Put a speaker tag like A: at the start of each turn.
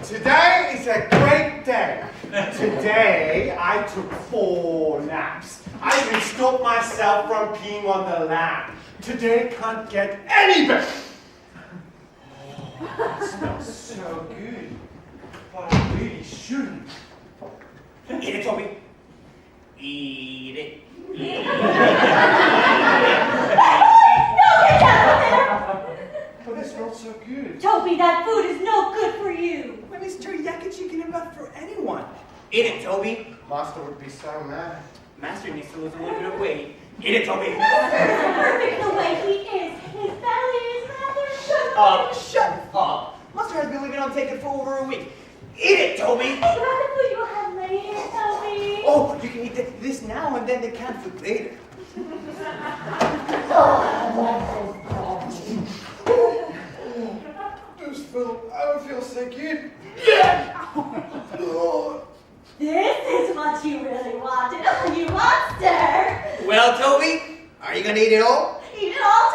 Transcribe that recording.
A: Today is a great day. Today I took 4 naps. I can stop myself from peeing on the lamp. Today can't get any better. Oh, it smells so good. But I really shouldn't.
B: Eat it, Toby. Eat it. Eat it.
A: But it's not so good.
C: Toby, that food is no good for you.
D: When Mr. Yakichi can enough for anyone.
B: Eat it, Toby.
A: Master would be so mad.
B: Master needs to lose a little bit of weight. Eat it, Toby.
C: Master is perfect the way he is. His belly is rather
B: Shut up. Master has been living on take it for over a week. Eat it, Toby.
C: Think about the food you'll have later, Toby.
B: Oh, you can eat this now and then the canned food later.
A: I don't feel so good.
C: This is what you really wanted, you monster.
B: Well, Toby, are you gonna eat it all?
C: Eat it all,